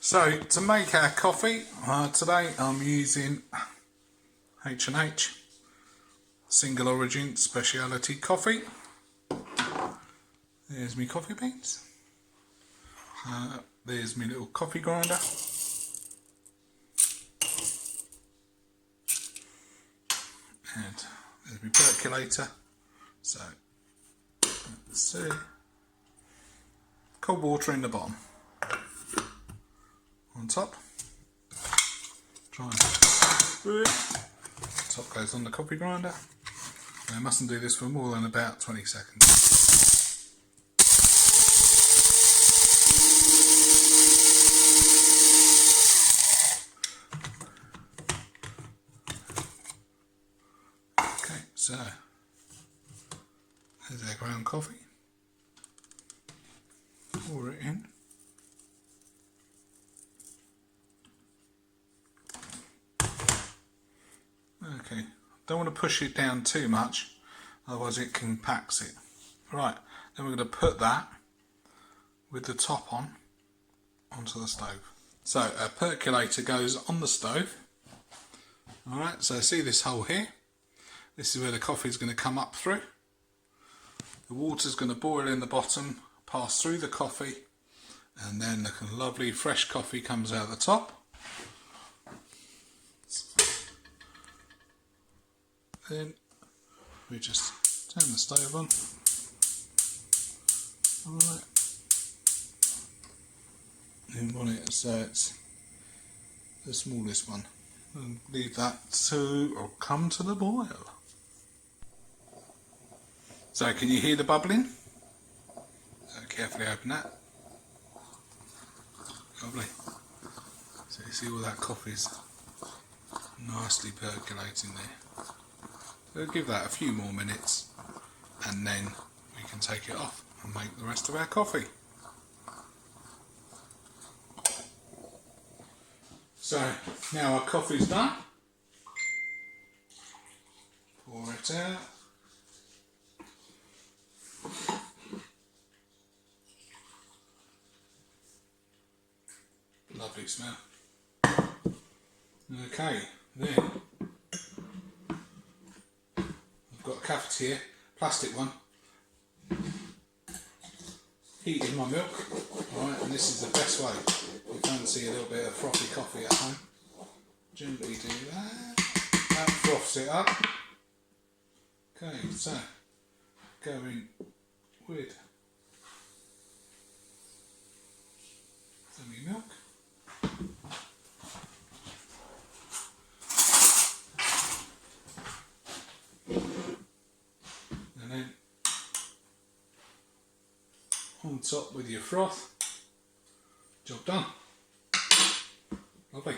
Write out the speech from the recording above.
So to make our coffee, today I'm using H&H single origin speciality coffee. There's my coffee beans. There's my little coffee grinder. And there's my percolator. So let's see. Cold water in the bottom. On top. Try and top goes on the coffee grinder. I mustn't do this for more than about 20 seconds. Okay, so there's our ground coffee. Pour it in. Okay, don't want to push it down too much, otherwise it compacts it. Right, then we're going to put that with the top on onto the stove. So our percolator goes on the stove. Alright, so see this hole here? This is where the coffee is going to come up through. The water is going to boil in the bottom, pass through the coffee, and then the lovely fresh coffee comes out the top. Then we just turn the stove on. Alright. And want it so it's the smallest one. And leave that to or come to the boil. So can you hear the bubbling? So carefully open that. Lovely. So you see all that coffee's nicely percolating there. So give that a few more minutes and then we can take it off and make the rest of our coffee. So now our coffee's done. Pour it out. Lovely smell. Okay, then got a cafetiere, plastic one, heating my milk, alright, and this is the best way. If you fancy a little bit of frothy coffee at home, gently do that, that froths it up. Okay, so going with some milk. On top with your froth. Job done. Lovely.